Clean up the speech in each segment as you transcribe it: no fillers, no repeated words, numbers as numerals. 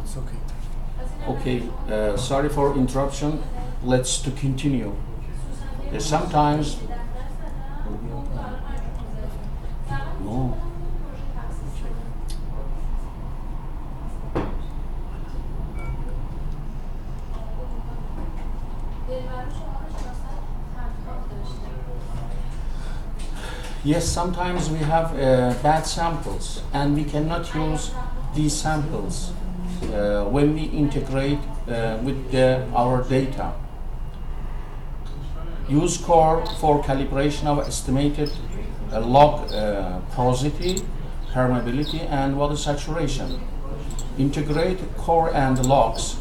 It's okay. Okay, sorry for interruption. Let's to continue. Sometimes no. Yes, sometimes we have bad samples and we cannot use these samples when we integrate with our data. Use core for calibration of estimated log porosity, permeability, and water saturation. Integrate core and logs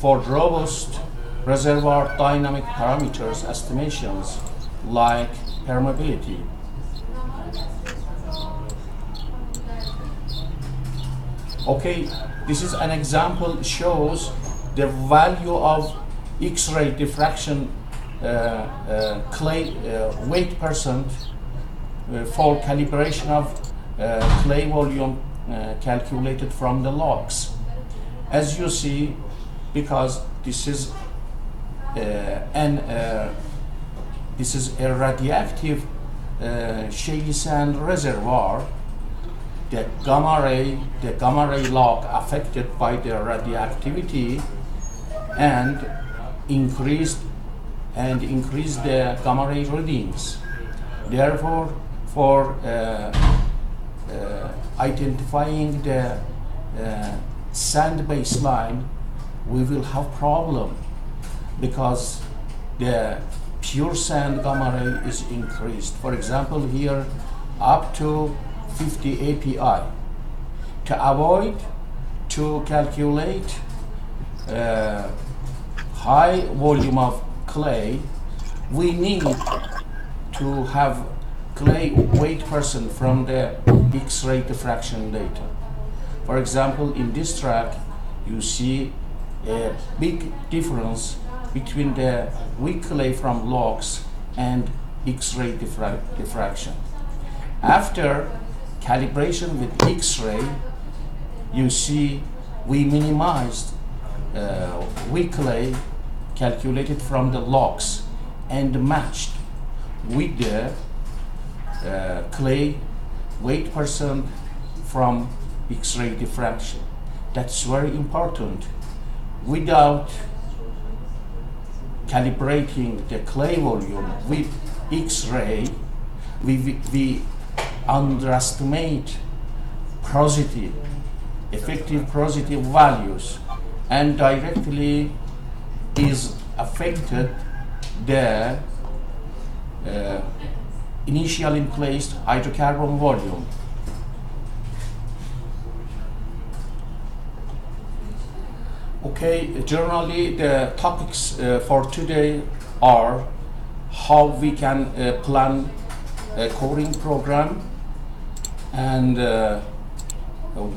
for robust reservoir dynamic parameters estimations like permeability. Okay, this is an example shows the value of X-ray diffraction clay weight percent for calibration of clay volume calculated from the logs. As you see, because this is a radioactive shale sand reservoir, the gamma ray log affected by the radioactivity and increased the gamma ray readings. Therefore, for identifying the sand baseline, we will have problem because the pure sand gamma ray is increased. For example, here up to 50 API. To avoid to calculate high volume of clay, we need to have clay weight percent from the X-ray diffraction data. For example, in this track, you see a big difference between the weak clay from logs and X-ray diffraction. After calibration with X-ray, you see we minimized weak clay calculated from the logs and matched with the clay weight percent from X-ray diffraction. That's very important. Without calibrating the clay volume with X-ray, we underestimate porosity, effective porosity values, and directly is affected the initially placed hydrocarbon volume. Okay, generally the topics for today are how we can plan a coring program and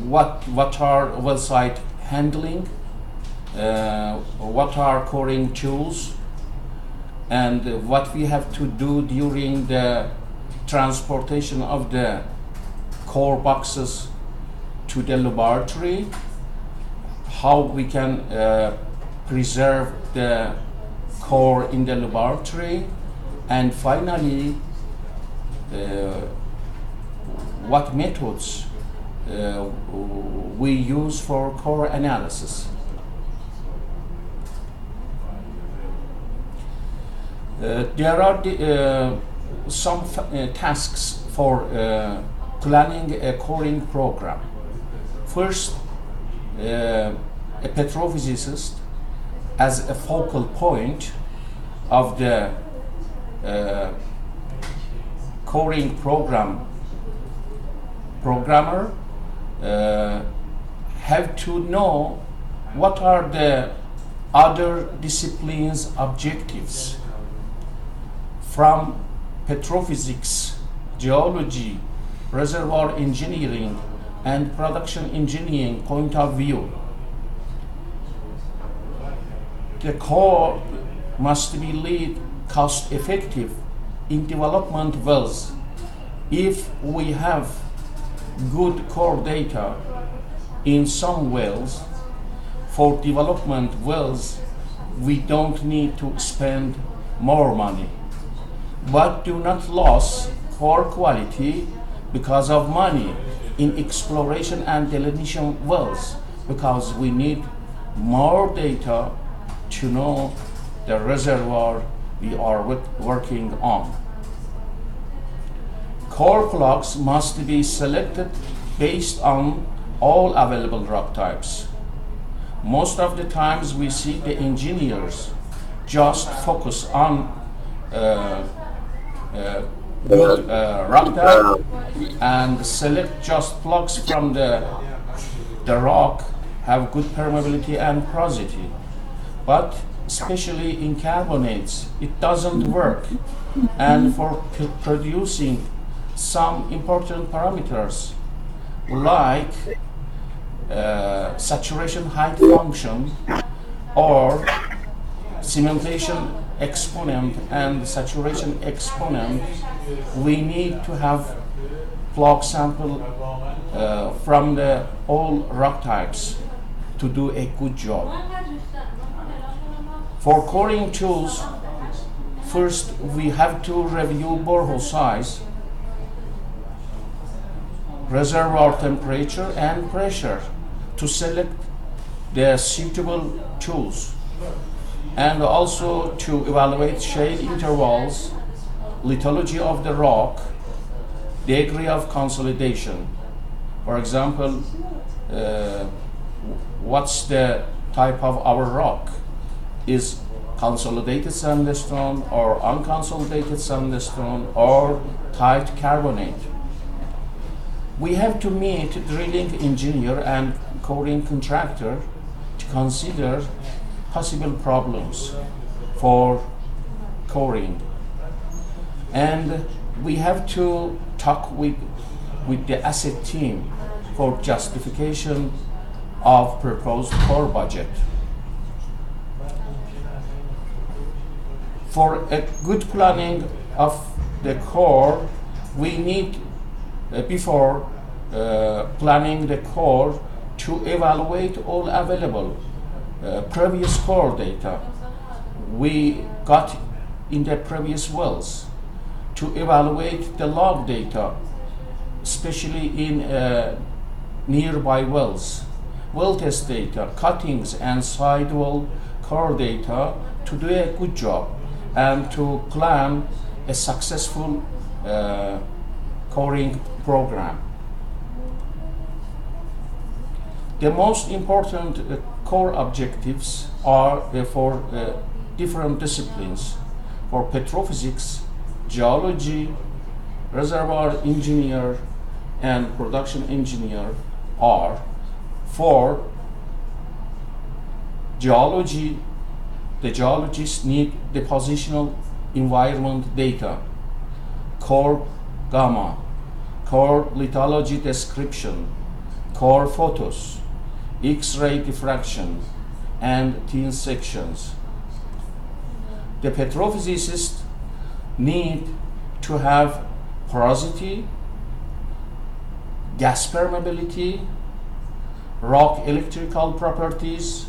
what are well site handling, what are coring tools, and what we have to do during the transportation of the core boxes to the laboratory, how we can preserve the core in the laboratory, and finally what methods we use for core analysis. There are some tasks for planning a coring program. First, a petrophysicist as a focal point of the coring programmer have to know what are the other disciplines' objectives. From petrophysics, geology, reservoir engineering, and production engineering point of view, the core must be lead cost effective in development wells. If we have good core data in some wells. For development wells, we don't need to spend more money, but do not lose core quality because of money in exploration and delineation wells, because we need more data to know the reservoir we are working on. Core blocks must be selected based on all available rock types. Most of the times we see the engineers just focus on good rock type and select just blocks from the rock have good permeability and porosity. But especially in carbonates, it doesn't work. And for producing some important parameters like saturation height function or cementation exponent and saturation exponent, we need to have block sample from the all rock types to do a good job. For coring tools, first we have to review borehole size, reservoir temperature and pressure to select the suitable tools, and also to evaluate shade intervals, lithology of the rock, degree of consolidation. For example, what's the type of our rock? Is consolidated sandstone or unconsolidated sandstone or tight carbonate? We have to meet drilling engineer and coring contractor to consider possible problems for coring. And we have to talk with the asset team for justification of proposed core budget. For a good planning of the core, we need, before planning the core, to evaluate all available previous core data we got in the previous wells, to evaluate the log data, especially in nearby wells, well test data, cuttings and sidewall core data to do a good job and to plan a successful coring program. The most important core objectives are for different disciplines. For petrophysics, geology, reservoir engineer, and production engineer are. For geology, the geologists need the positional environment data, core gamma, core lithology description, core photos, X-ray diffraction, and thin sections. The petrophysicists need to have porosity, gas permeability, rock electrical properties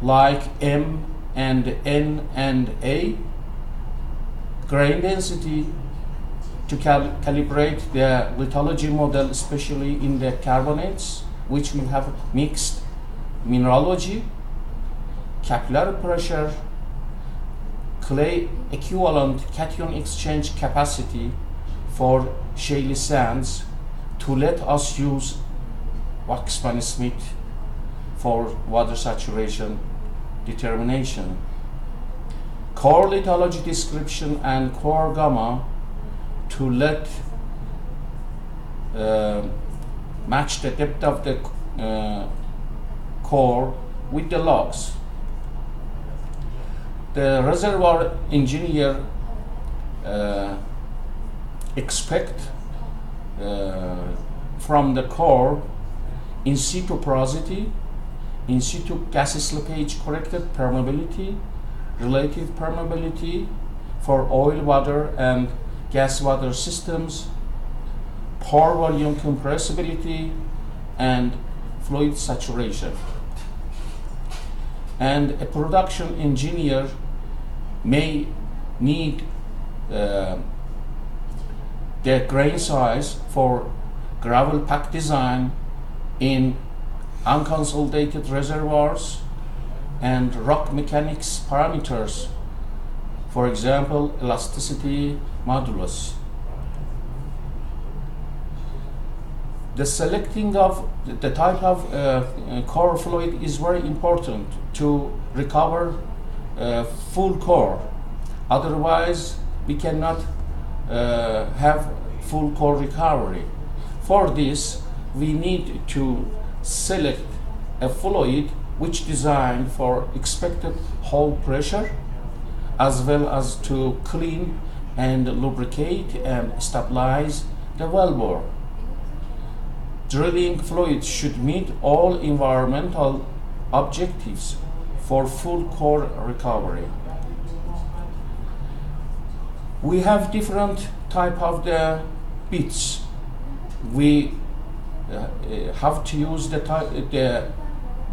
like M and N and A, grain density to calibrate the lithology model, especially in the carbonates, which will have mixed mineralogy, capillary pressure, clay equivalent cation exchange capacity for shaly sands, to let us use Waxman-Smith for water saturation determination. Core lithology description and core gamma to let match the depth of the core with the logs. The reservoir engineer expect from the core in situ porosity, in situ gas slippage corrected permeability, relative permeability for oil water and gas water systems, pore volume compressibility, and fluid saturation. And a production engineer may need the grain size for gravel pack design in unconsolidated reservoirs and rock mechanics parameters, for example, elasticity modulus. The selecting of the type of core fluid is very important to recover full core. Otherwise, we cannot have full core recovery. For this, we need to select a fluid which designed for expected hole pressure, as well as to clean and lubricate and stabilize the wellbore. Drilling fluids should meet all environmental objectives for full core recovery. We have different type of the bits. We have to use the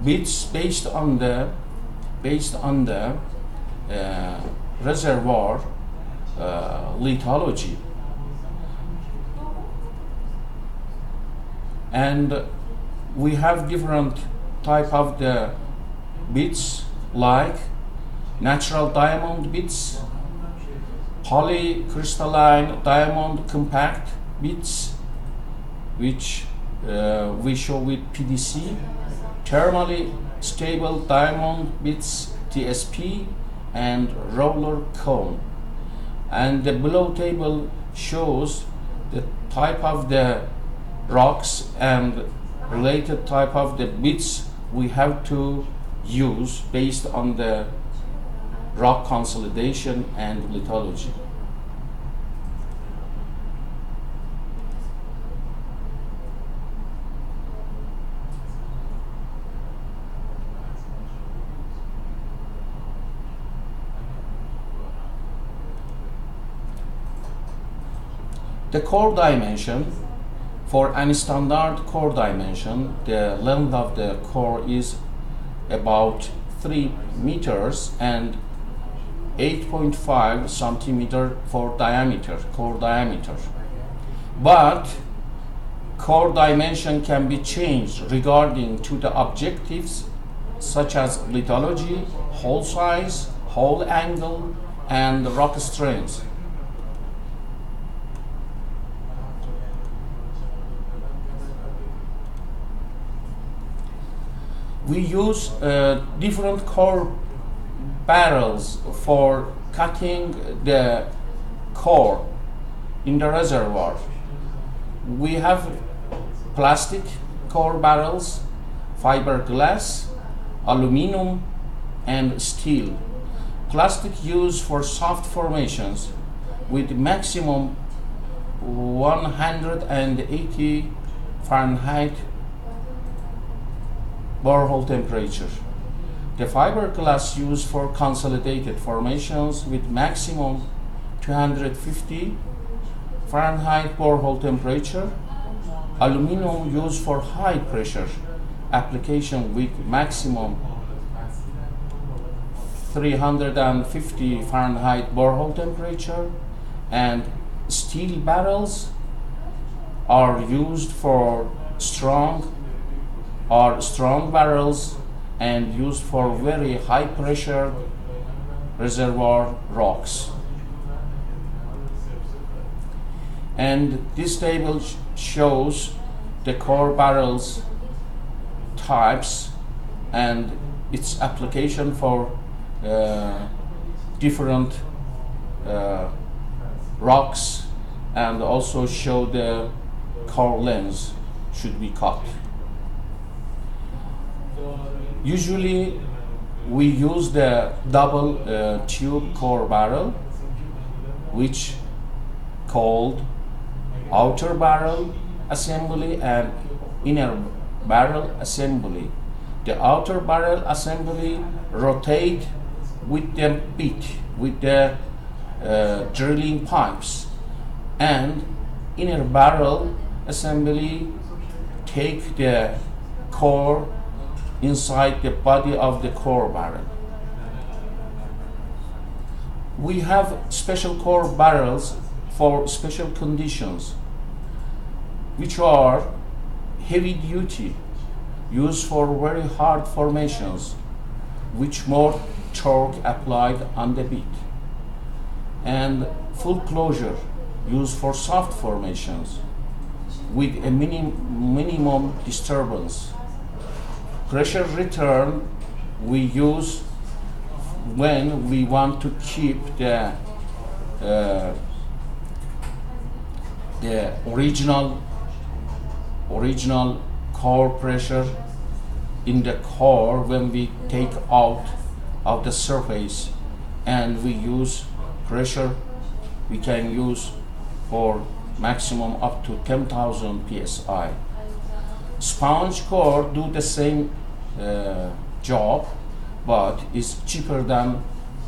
bits based on the reservoir lithology, and we have different type of the bits like natural diamond bits, polycrystalline diamond compact bits, which we show with PDC, thermally stable diamond bits TSP, and roller cone. And the below table shows the type of the rocks and related type of the bits we have to use based on the rock consolidation and lithology. The core dimension, for any standard core dimension, the length of the core is about 3 meters and 8.5 centimeter for diameter, core diameter. But core dimension can be changed regarding to the objectives such as lithology, hole size, hole angle, and rock strength. We use different core barrels for cutting the core in the reservoir. We have plastic core barrels, fiberglass, aluminum, and steel. Plastic used for soft formations with maximum 180 Fahrenheit borehole temperature. The fiberglass used for consolidated formations with maximum 250 Fahrenheit borehole temperature. Aluminum used for high pressure application with maximum 350 Fahrenheit borehole temperature. And steel barrels are used for strong barrels and used for very high pressure reservoir rocks. And this table shows the core barrels types and its application for different rocks, and also show the core lengths should be cut. Usually we use the double tube core barrel, which called outer barrel assembly and inner barrel assembly. The outer barrel assembly rotate with the bit, with the drilling pipes, and inner barrel assembly take the core inside the body of the core barrel. We have special core barrels for special conditions, which are heavy duty, used for very hard formations, which more torque applied on the bit, and full closure, used for soft formations with a minimum disturbance. Pressure return we use when we want to keep the original core pressure in the core when we take out of the surface, and we use pressure we can use for maximum up to 10,000 psi. Sponge core do the same job, but is cheaper than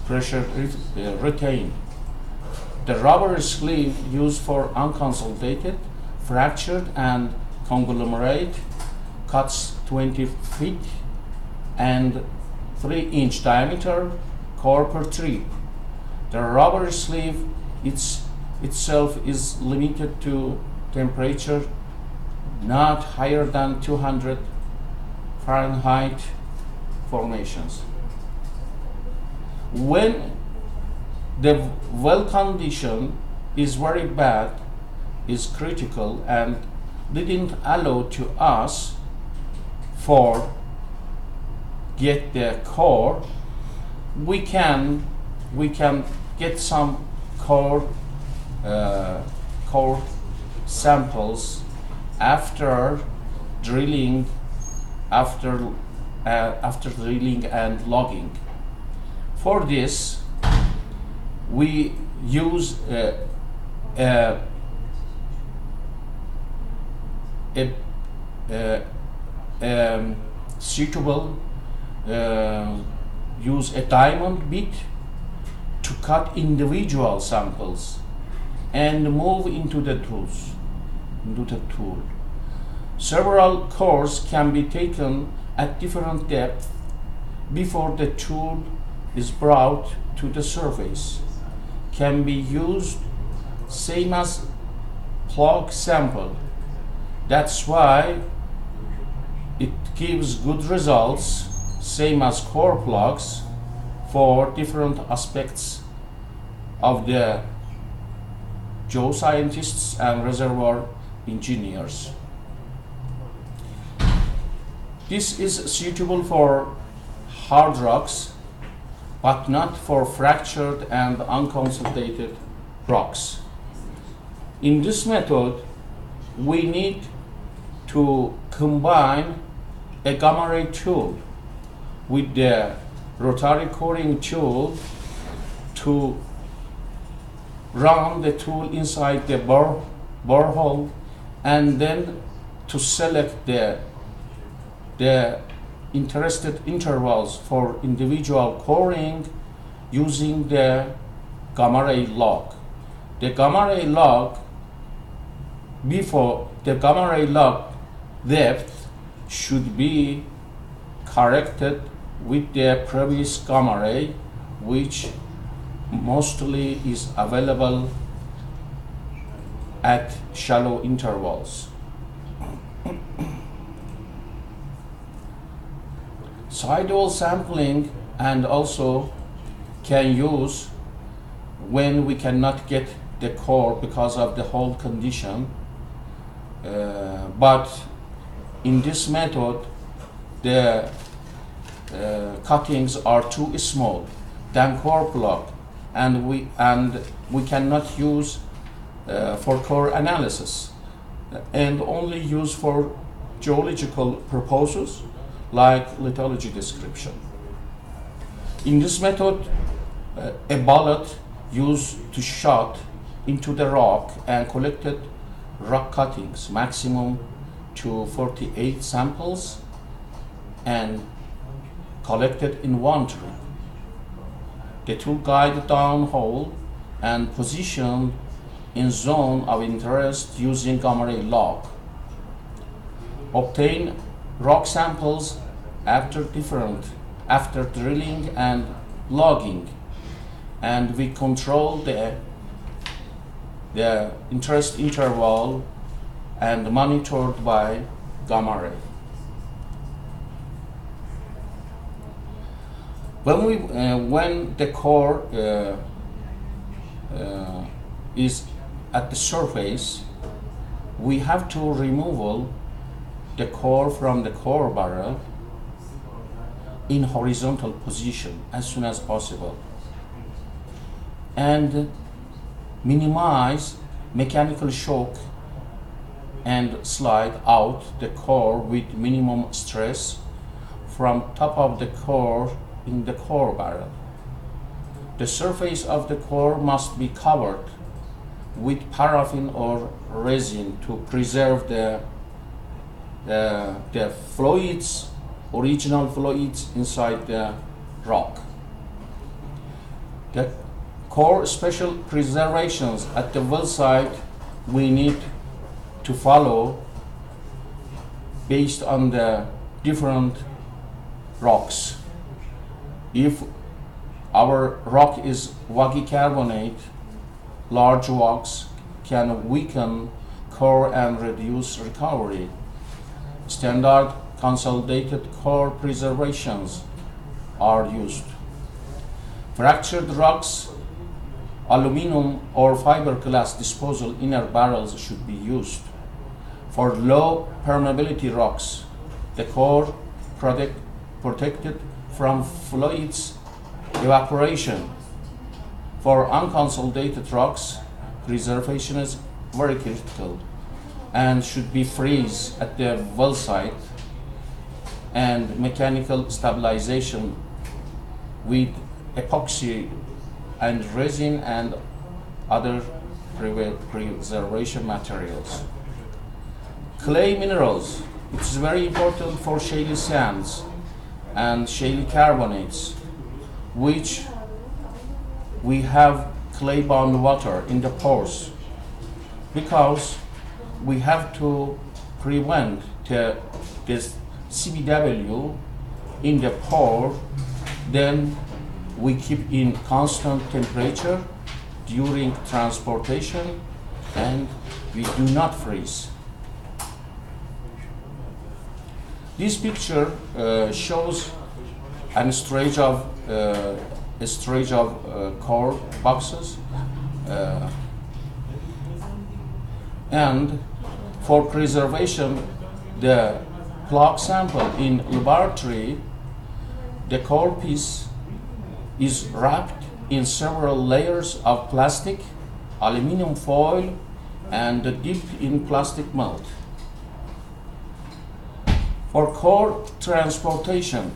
pressure retain. The rubber sleeve used for unconsolidated, fractured, and conglomerate cuts 20 feet and 3-inch diameter core per trip. The rubber sleeve itself is limited to temperature not higher than 200 Fahrenheit formations. When the well condition is very bad, is critical, and didn't allow to us for get the core, we can get some core samples after drilling, after drilling and logging. For this, we use suitable use a diamond bit to cut individual samples and move into the tool. Several cores can be taken at different depths before the tool is brought to the surface. Can be used same as plug sample. That's why it gives good results, same as core plugs, for different aspects of the geoscientists and reservoir engineers. This is suitable for hard rocks, but not for fractured and unconsolidated rocks. In this method, we need to combine a gamma ray tool with the rotary coring tool to run the tool inside the borehole, and then to select the interested intervals for individual coring using the gamma ray log. The gamma ray log depth should be corrected with the previous gamma ray, which mostly is available at shallow intervals. Sidewall sampling and also can use when we cannot get the core because of the hole condition, but in this method the cuttings are too small than core plug, and we cannot use for core analysis, and only use for geological purposes like lithology description. In this method, a bullet used to shot into the rock and collected rock cuttings, maximum to 48 samples, and collected in one trip. The tool guided down hole and positioned in zone of interest using gamma ray log. Obtain rock samples after drilling and logging, and we control the interest interval and monitored by gamma ray. When the core is at the surface, we have to remove the core from the core barrel in horizontal position as soon as possible and minimize mechanical shock and slide out the core with minimum stress from top of the core in the core barrel. The surface of the core must be covered with paraffin or resin to preserve the fluids, original fluids inside the rock. The core special preservations at the well site we need to follow based on the different rocks. If our rock is waggy carbonate, large rocks can weaken core and reduce recovery. Standard consolidated core preservations are used. Fractured rocks, aluminum or fiberglass disposal inner barrels should be used. For low permeability rocks, the core protected from fluids evaporation. For unconsolidated rocks, preservation is very critical and should be freeze at the well site and mechanical stabilization with epoxy and resin and other preservation materials. Clay minerals, it is very important for shaly sands and shaly carbonates, which we have clay bound water in the pores, because we have to prevent this CBW in the pore. Then we keep in constant temperature during transportation and we do not freeze. This picture shows a storage of core boxes, and for preservation, the plug sample in laboratory, the core piece is wrapped in several layers of plastic, aluminum foil, and dipped in plastic melt. For core transportation,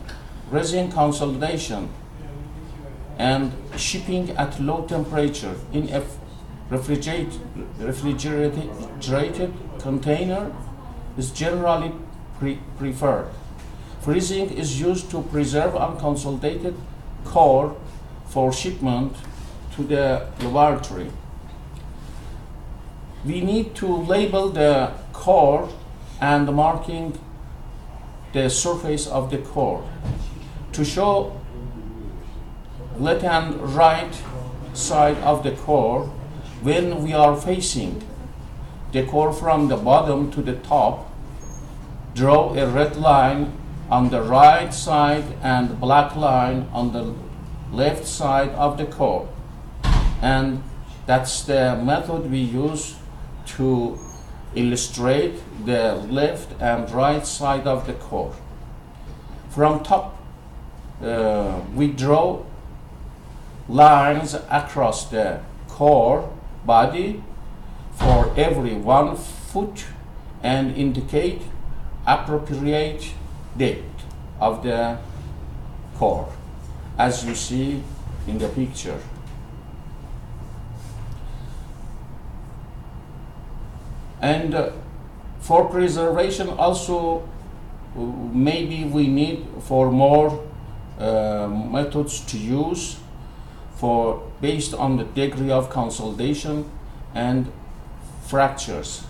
resin consolidation, and shipping at low temperature in a refrigerated container is generally preferred. Freezing is used to preserve unconsolidated core for shipment to the laboratory. We need to label the core and marking the surface of the core to show left and right side of the core. When we are facing the core from the bottom to the top, draw a red line on the right side and black line on the left side of the core. And that's the method we use to illustrate the left and right side of the core. From top, we draw lines across the core body for every 1 foot and indicate appropriate depth of the core, as you see in the picture. And for preservation also, maybe we need for more methods to use for based on the degree of consolidation and fractures.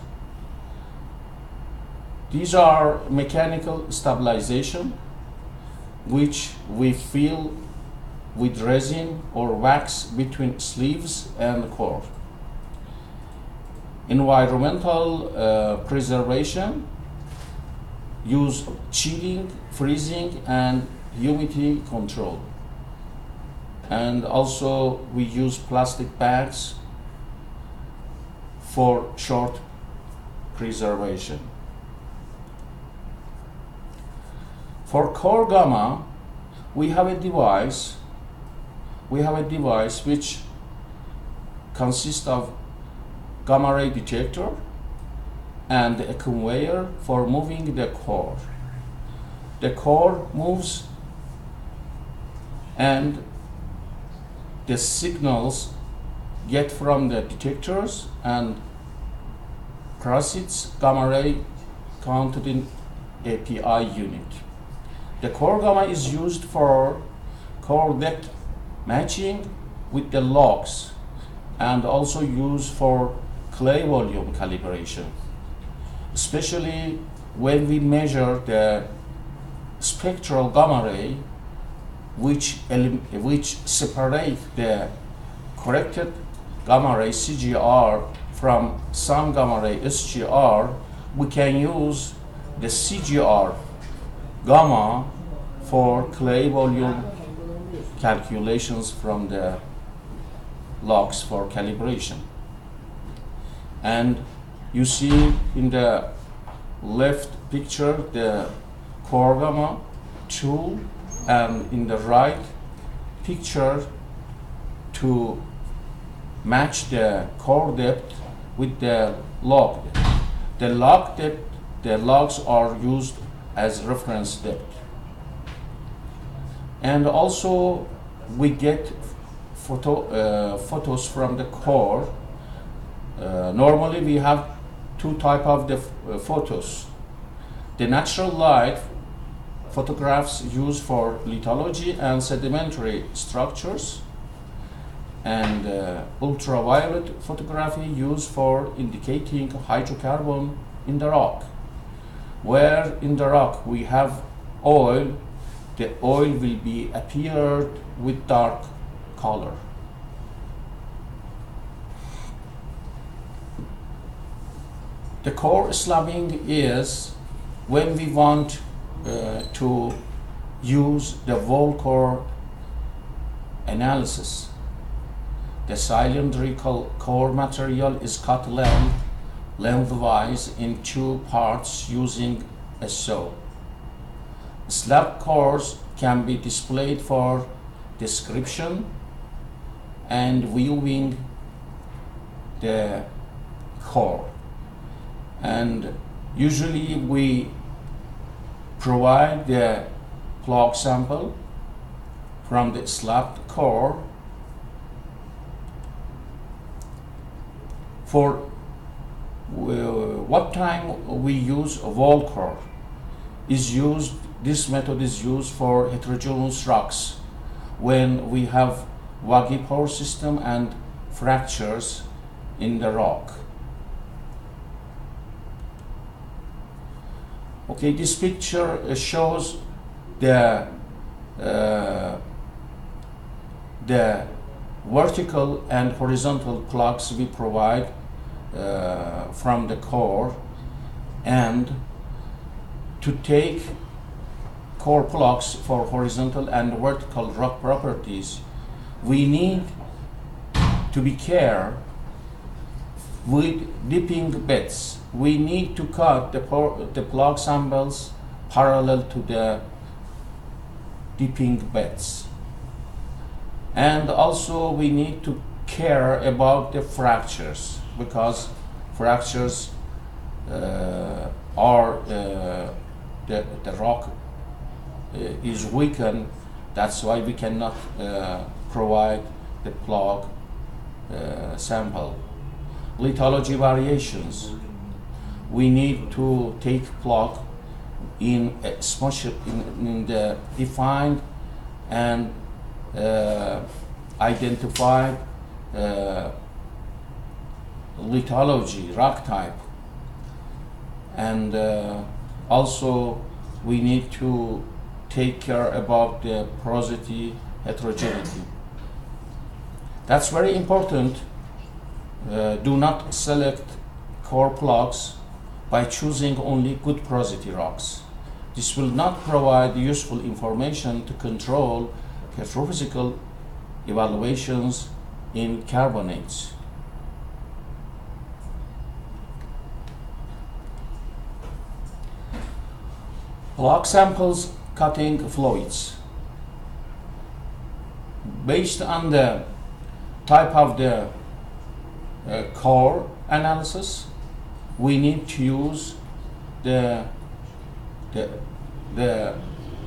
These are mechanical stabilization, which we fill with resin or wax between sleeves and core. Environmental preservation use chilling, freezing, and humidity control. And also we use plastic bags for short preservation. For core gamma, we have a device which consists of gamma ray detector and a conveyor for moving the core. The core moves and the signals get from the detectors and cross its gamma ray counted in API unit. The core gamma is used for core depth matching with the logs and also used for clay volume calibration, especially when we measure the spectral gamma ray which separate the corrected gamma ray CGR from some gamma ray SGR. We can use the CGR gamma for clay volume calculations from the logs for calibration. And you see in the left picture the core gamma tool, and in the right picture to match the core depth with the log depth. The log depth, the logs are used as reference depth. And also we get photos from the core. Normally we have two types of the photos. The natural light photographs used for lithology and sedimentary structures, and ultraviolet photography used for indicating hydrocarbon in the rock. Where in the rock we have oil, the oil will be appeared with dark color. The core slabbing is when we want to use the wall core analysis. The cylindrical core material is cut lengthwise in two parts using a saw. Slab cores can be displayed for description and viewing the core. And usually we provide the plug sample from the slab core for what time we use a wall core is used. This method is used for heterogeneous rocks when we have waggy pore system and fractures in the rock. Okay, this picture shows the vertical and horizontal plugs we provide from the core, and to take core plugs for horizontal and vertical rock properties, we need to be careful with dipping beds. We need to cut the plug samples parallel to the dipping beds. And also we need to care about the fractures, because fractures are the rock is weakened. That's why we cannot provide the plug sample. Lithology variations. We need to take plug in a in the defined and lithology, rock type, and also we need to take care about the porosity, heterogeneity. That's very important. Do not select core plugs by choosing only good porosity rocks. This will not provide useful information to control petrophysical evaluations in carbonates. Plug samples cutting fluids. Based on the type of the core analysis, we need to use the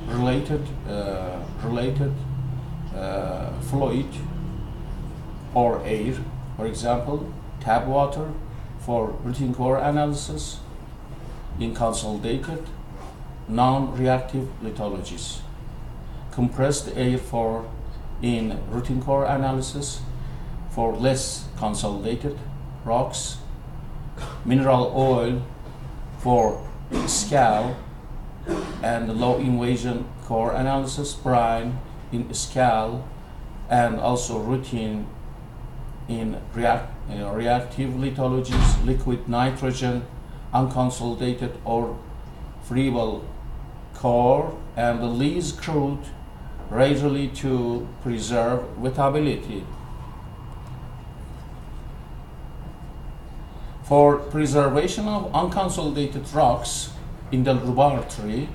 related fluid or air. For example, tap water for routine core analysis in consolidated non-reactive lithologies, compressed air for in routine core analysis for less consolidated rocks, mineral oil for scale and low invasion core analysis, brine in scale, and also routine in reactive lithologies, liquid nitrogen, unconsolidated or friable core, and the least crude, readily to preserve wettability. For preservation of unconsolidated rocks in the laboratory,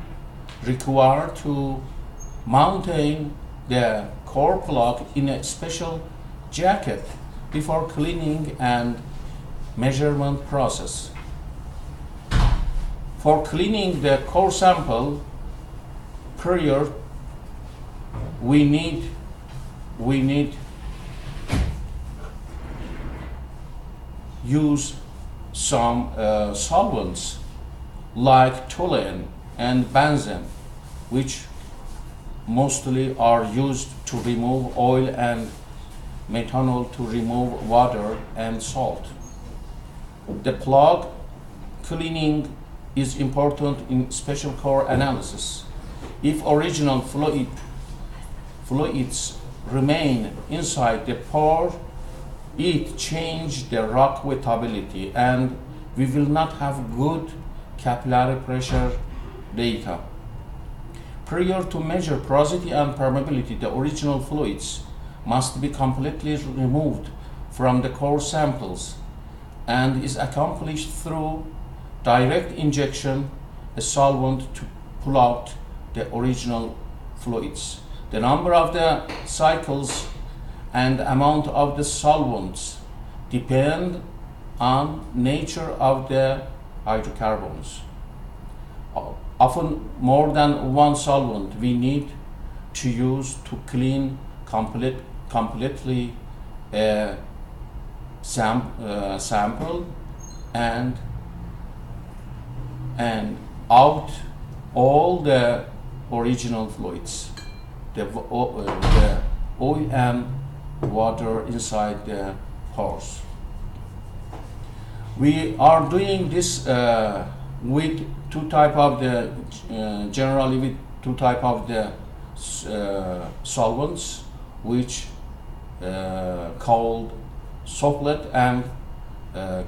require to maintain the core plug in a special jacket before cleaning and measurement process. For cleaning the core sample prior, we need use some solvents like toluene and benzene, which mostly are used to remove oil, and methanol to remove water and salt. The plug cleaning is important in special core analysis. If original fluids remain inside the pore, it changes the rock wettability, and we will not have good capillary pressure data. Prior to measure porosity and permeability, the original fluids must be completely removed from the core samples, and is accomplished through direct injection a solvent to pull out the original fluids. The number of the cycles and amount of the solvents depend on nature of the hydrocarbons. Often more than one solvent we need to use to clean completely a sample and out all the original fluids, the oil and water inside the pores. We are doing this with two type of the generally with two type of the solvents, which called soaplet and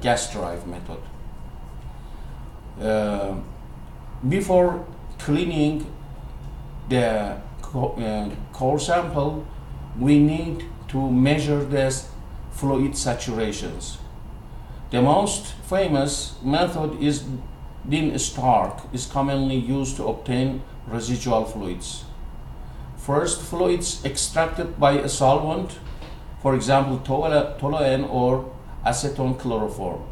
gas drive method. Before cleaning the core sample, we need to measure the fluid saturations. The most famous method is Din Stark, is commonly used to obtain residual fluids. First, fluids extracted by a solvent, for example toluene or acetone chloroform.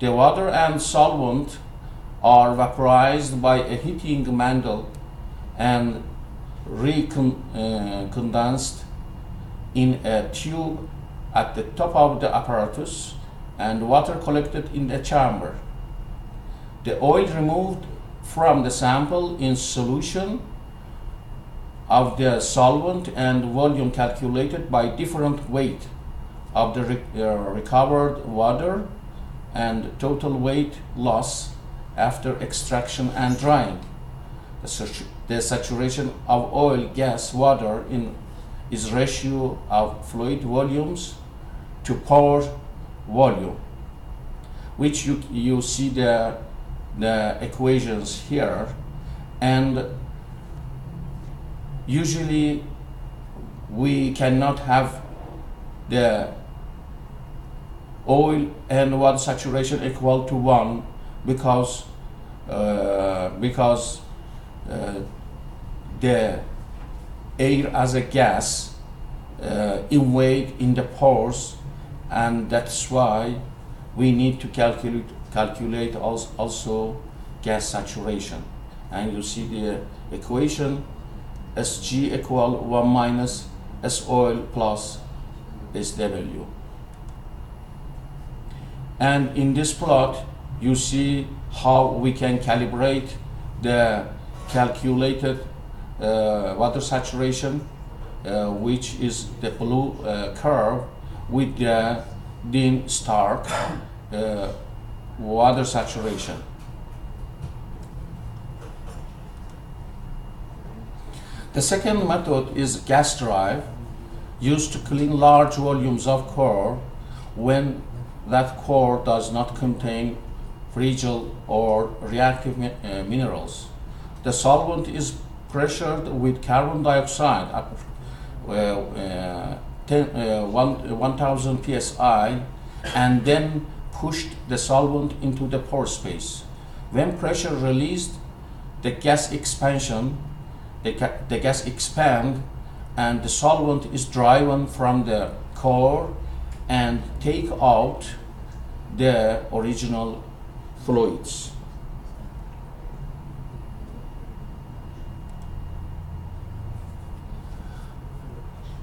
The water and solvent are vaporized by a heating mandel and recondensed in a tube at the top of the apparatus, and water collected in the chamber. The oil removed from the sample in solution of the solvent, and volume calculated by different weight of the recovered water and total weight loss after extraction and drying. The saturation of oil, gas, water is ratio of fluid volumes to pore volume, which you see the equations here. And usually we cannot have the oil and water saturation equal to 1 because the air as a gas invade in the pores, and that's why we need to calculate also gas saturation. And you see the equation Sg equal 1 minus S oil plus SW. And in this plot you see how we can calibrate the calculated water saturation, which is the blue curve, with the Dean Stark water saturation. The second method is gas drive, used to clean large volumes of core when that core does not contain fragile or reactive minerals. The solvent is pressured with carbon dioxide at 1000 psi, and then pushed the solvent into the pore space. When pressure released, the gas expands and the solvent is driven from the core and take out the original fluids.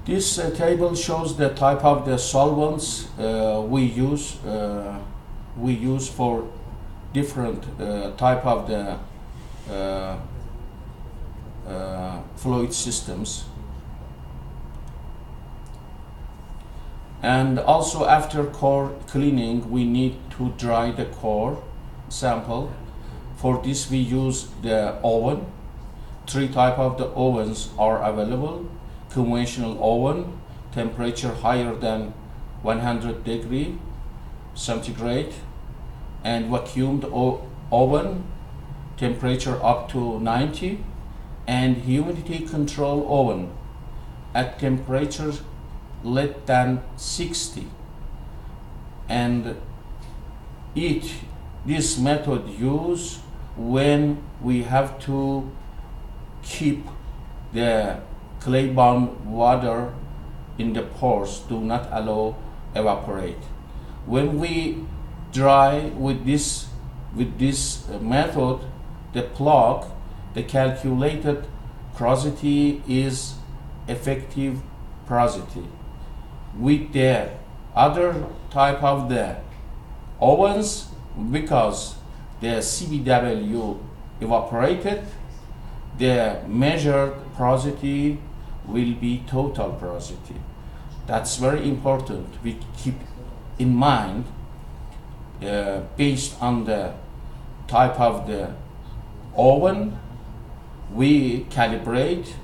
This table shows the type of the solvents we use for different type of the fluid systems. And also, after core cleaning, we need to dry the core sample. For this we use the oven. 3 types of the ovens are available: conventional oven, temperature higher than 100 degrees centigrade, and vacuumed oven, temperature up to 90, and humidity control oven at temperature less than 60. And this method used when we have to keep the clay-bound water in the pores, do not allow evaporate. When we dry with this method, the plug, the calculated porosity is effective porosity. With the other type of the ovens, because the CBW evaporated, the measured porosity will be total porosity. That's very important. We keep in mind, based on the type of the oven, we calibrate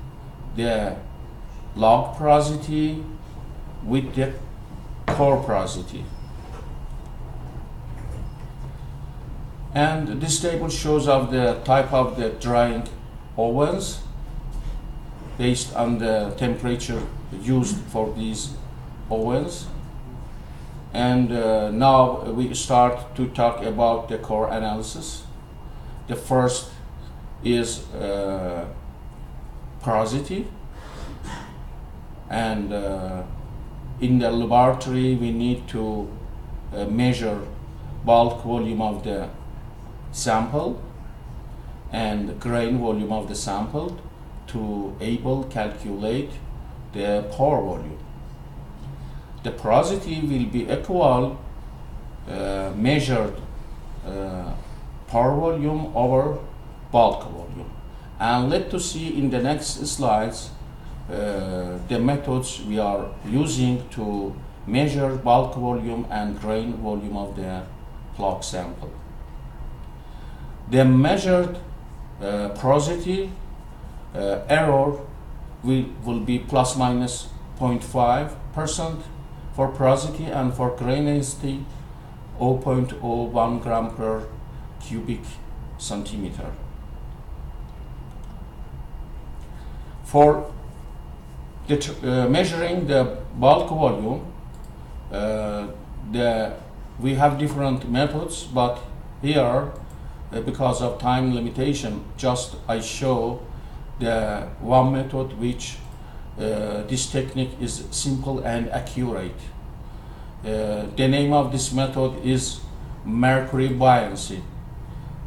the log porosity with the core porosity. And this table shows of the type of the drying ovens based on the temperature used for these ovens. And now we start to talk about the core analysis. The first is porosity, and in the laboratory we need to measure bulk volume of the sample and grain volume of the sample to able calculate the pore volume. The porosity will be equal measured pore volume over bulk volume. And let's see in the next slides the methods we are using to measure bulk volume and grain volume of the plug sample. The measured porosity error will be plus minus 0.5% for porosity, and for granularity 0.01 gram per cubic centimeter. For measuring the bulk volume, we have different methods, but here, because of time limitation, just I show the one method which this technique is simple and accurate. The name of this method is mercury buoyancy.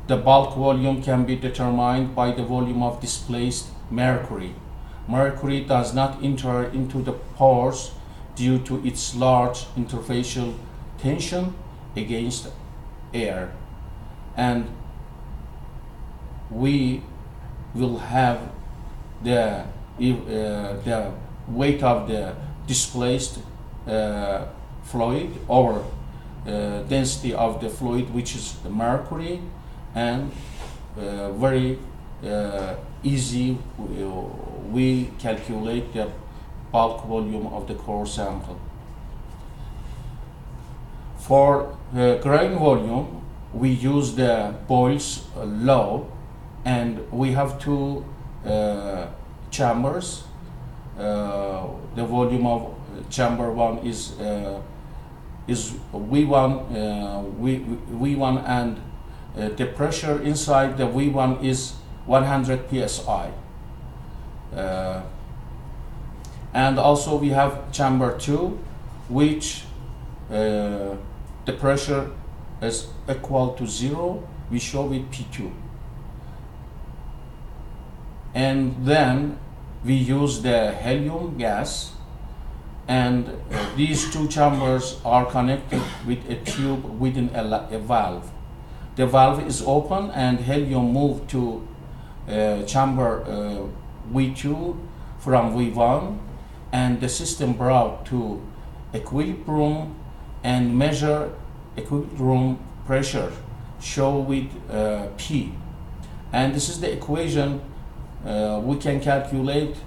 The bulk volume can be determined by the volume of displaced mercury. Mercury does not enter into the pores due to its large interfacial tension against air, and we will have the weight of the displaced fluid over density of the fluid, which is the mercury, and very easy we calculate the bulk volume of the core sample. For grain volume, we use the Boyle's law, and we have two chambers. The volume of chamber one is V1, V1, and the pressure inside the V1 is 100 psi. And also we have chamber 2, which the pressure is equal to 0. We show it P2. And then we use the helium gas, and these two chambers are connected with a tube within a valve. The valve is open and helium moves to chamber V2 from V1, and the system brought to equilibrium and measure equilibrium pressure, show with P. And this is the equation we can calculate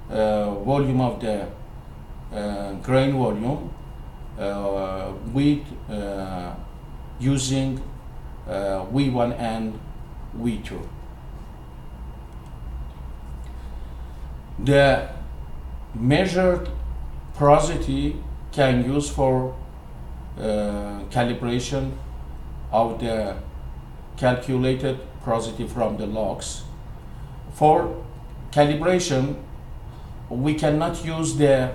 volume of the grain volume with using V1 and V2. The measured porosity can use for calibration of the calculated porosity from the logs. For calibration, we cannot use the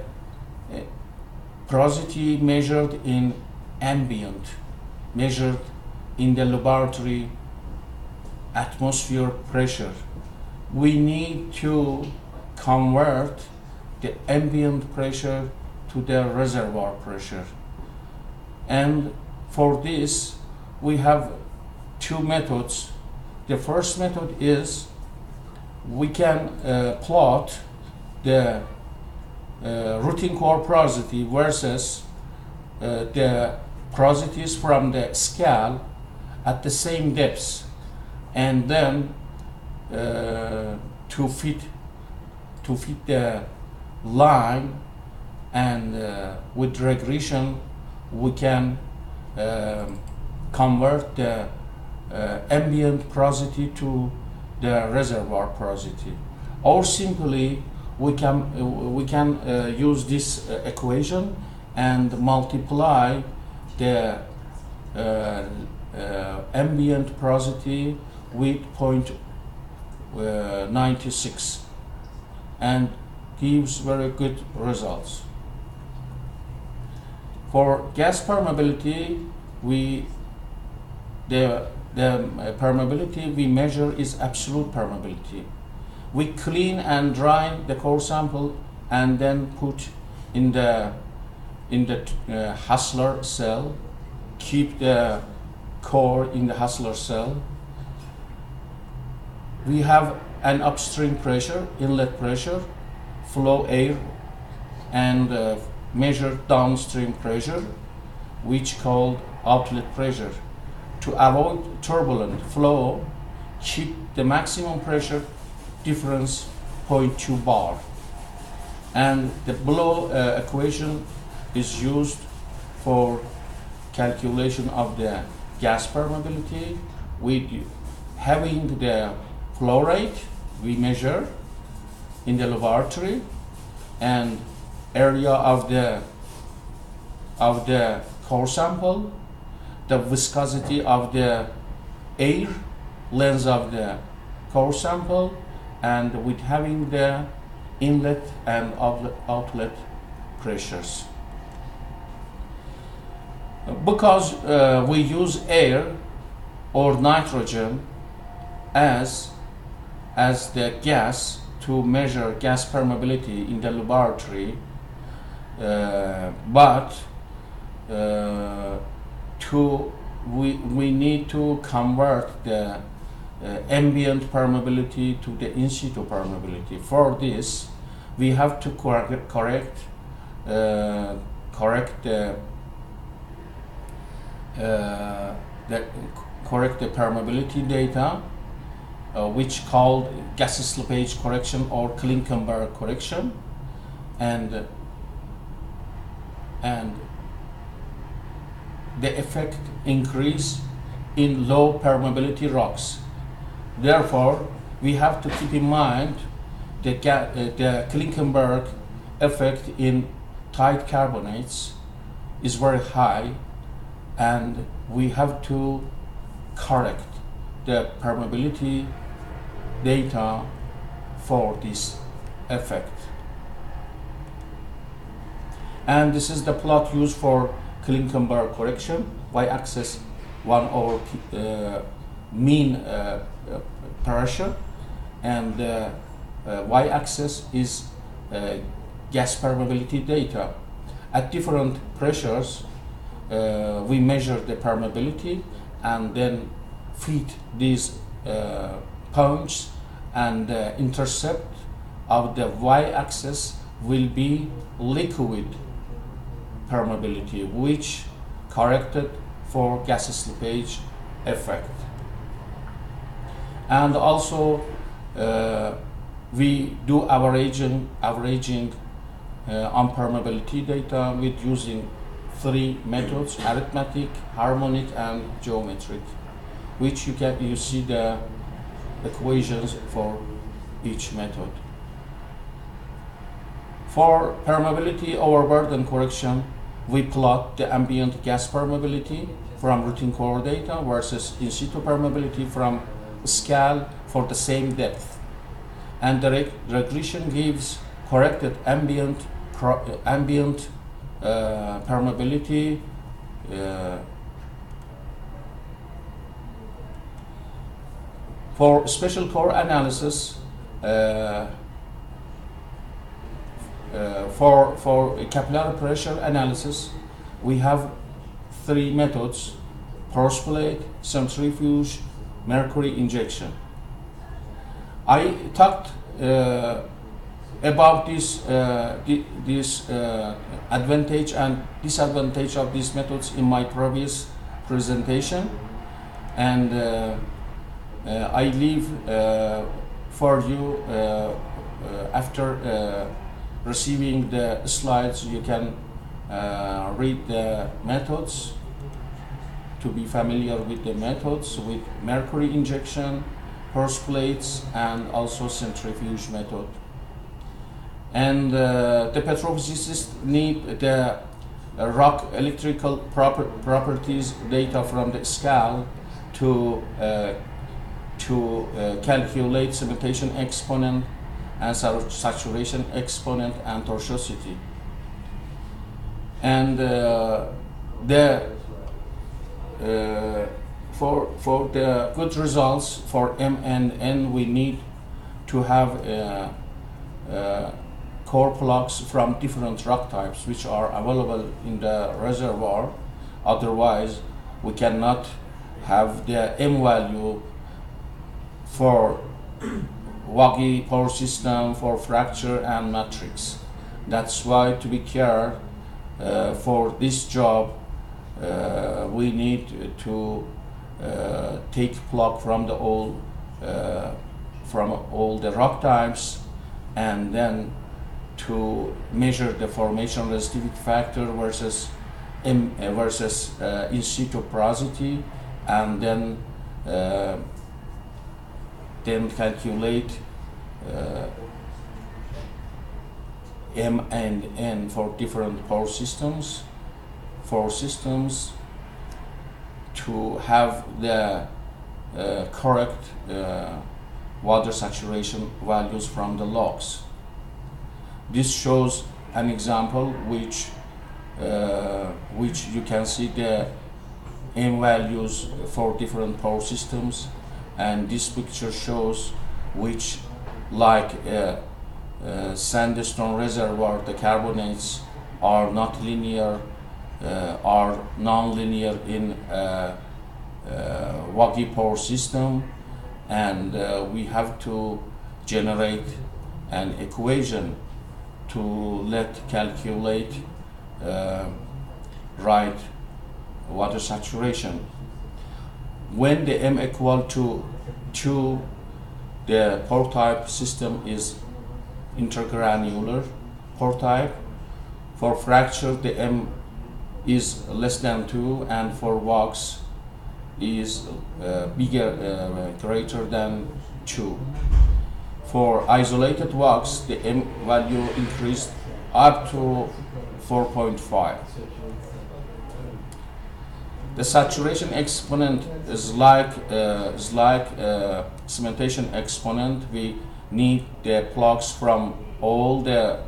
porosity measured in ambient, measured in the laboratory atmosphere pressure. We need to convert the ambient pressure to the reservoir pressure. And for this, we have two methods. The first method is we can plot the routine core porosity versus the porosities from the scale at the same depths, and then to fit the line, and with regression we can convert the ambient porosity to the reservoir porosity, or simply we can use this equation and multiply the ambient porosity with 0.96 and gives very good results. For gas permeability, the permeability we measure is absolute permeability. We clean and dry the core sample and then put in the Hassler cell, keep the core in the Hassler cell. We have an upstream pressure, inlet pressure, flow air, and measure downstream pressure, which called outlet pressure. to avoid turbulent flow, keep the maximum pressure difference 0.2 bar. And the below equation is used for calculation of the gas permeability with having the flow rate we measure in the laboratory and area of the core sample, the viscosity of the air, length of the core sample, and with having the inlet and outlet pressures. Because we use air or nitrogen as the gas to measure gas permeability in the laboratory, but we need to convert the ambient permeability to the in situ permeability. For this, we have to correct the permeability data, which called gas slippage correction or Klinkenberg correction, and the effect increase in low permeability rocks. Therefore, we have to keep in mind the Klinkenberg effect in tight carbonates is very high, and we have to correct the permeability data for this effect. And this is the plot used for Klinkenberg correction. Y-axis 1 over mean pressure, and y-axis is gas permeability data. At different pressures, we measure the permeability and then feed these points, and the intercept of the y-axis will be liquid permeability, which corrected for gas slippage effect. And also we do averaging on permeability data with using 3 methods: arithmetic, harmonic, and geometric, which you see the equations for each method. For permeability overburden correction, we plot the ambient gas permeability from routine core data versus in situ permeability from scale for the same depth, and the regression gives corrected ambient permeability for special core analysis. For capillary pressure analysis, we have 3 methods: porous plate, centrifuge, mercury injection. I talked about this advantage and disadvantage of these methods in my previous presentation, and I leave for you after receiving the slides. You can read the methods to be familiar with the methods with mercury injection, porous plates, and also centrifuge method. And the petrophysicists need the rock electrical properties data from the scale to calculate cementation exponent and saturation exponent and tortuosity. And for the good results for M and N, we need to have core plugs from different rock types which are available in the reservoir. Otherwise, we cannot have the M value for Waggy power system, for fracture and matrix. That's why, to be care for this job, we need to take plug from all the rock types, and then to measure the formation resistivity factor versus in situ porosity, and then calculate M and N for different pore systems, to have the correct water saturation values from the logs. This shows an example which you can see the M values for different pore systems, and this picture shows which, like sandstone reservoir, the carbonates are not linear, are non-linear in Wagi pore system, and we have to generate an equation to calculate right water saturation. When the M equal to 2, the pore type system is intergranular pore type. For fracture, the M is less than 2, and for WOX is greater than 2. For isolated WOX, the M value increased up to 4.5. The saturation exponent is like cementation exponent. We need the plugs from all the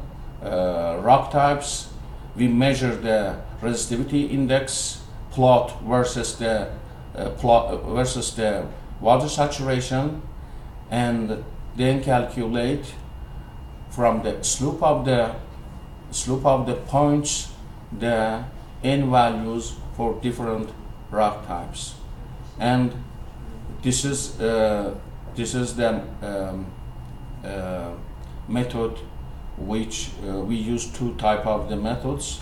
rock types. We measure the resistivity index, plot versus the water saturation, and then calculate from the slope of the points the N values for different rock types. And this is the method which we use two type of the methods,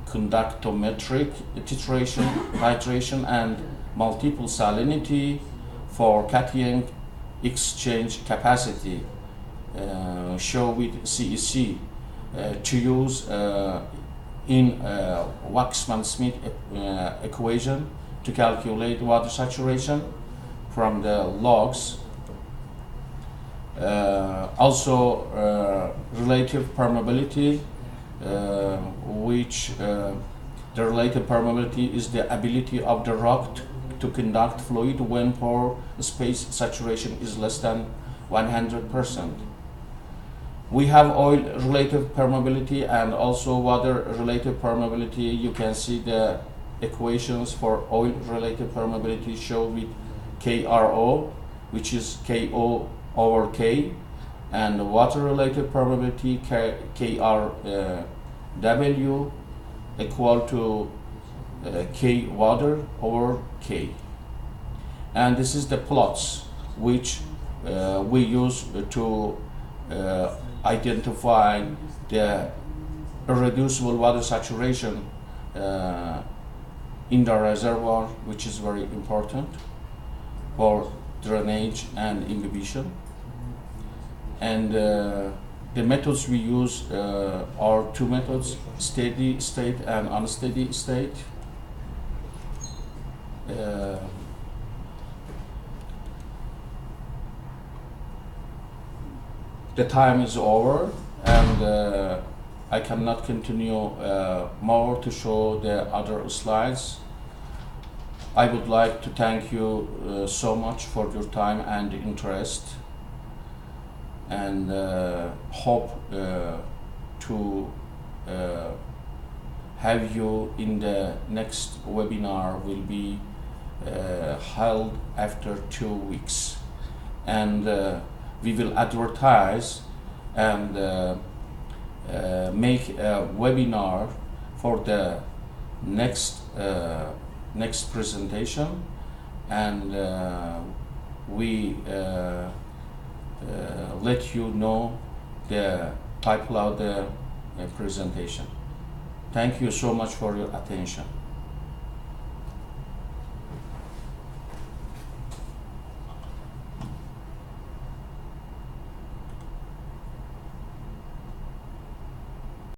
conductometric titration and multiple salinity for cation exchange capacity, show with CEC, to use in Waxman-Smith equation to calculate water saturation from the logs. Also relative permeability, which the relative permeability is the ability of the rock to conduct fluid when pore space saturation is less than 100%. We have oil relative permeability and also water relative permeability. You can see the equations for oil relative permeability show with KRO, which is KO over K, and water relative permeability KRW equal to K water over K. And this is the plots which we use to identify the irreducible water saturation in the reservoir, which is very important for drainage and inhibition. And the methods we use are two methods: steady state and unsteady state. The time is over, and I cannot continue more to show the other slides. I would like to thank you so much for your time and interest, and hope to have you in the next webinar. Will be held after 2 weeks, and we will advertise and make a webinar for the next presentation, and we let you know the title of the presentation. Thank you so much for your attention.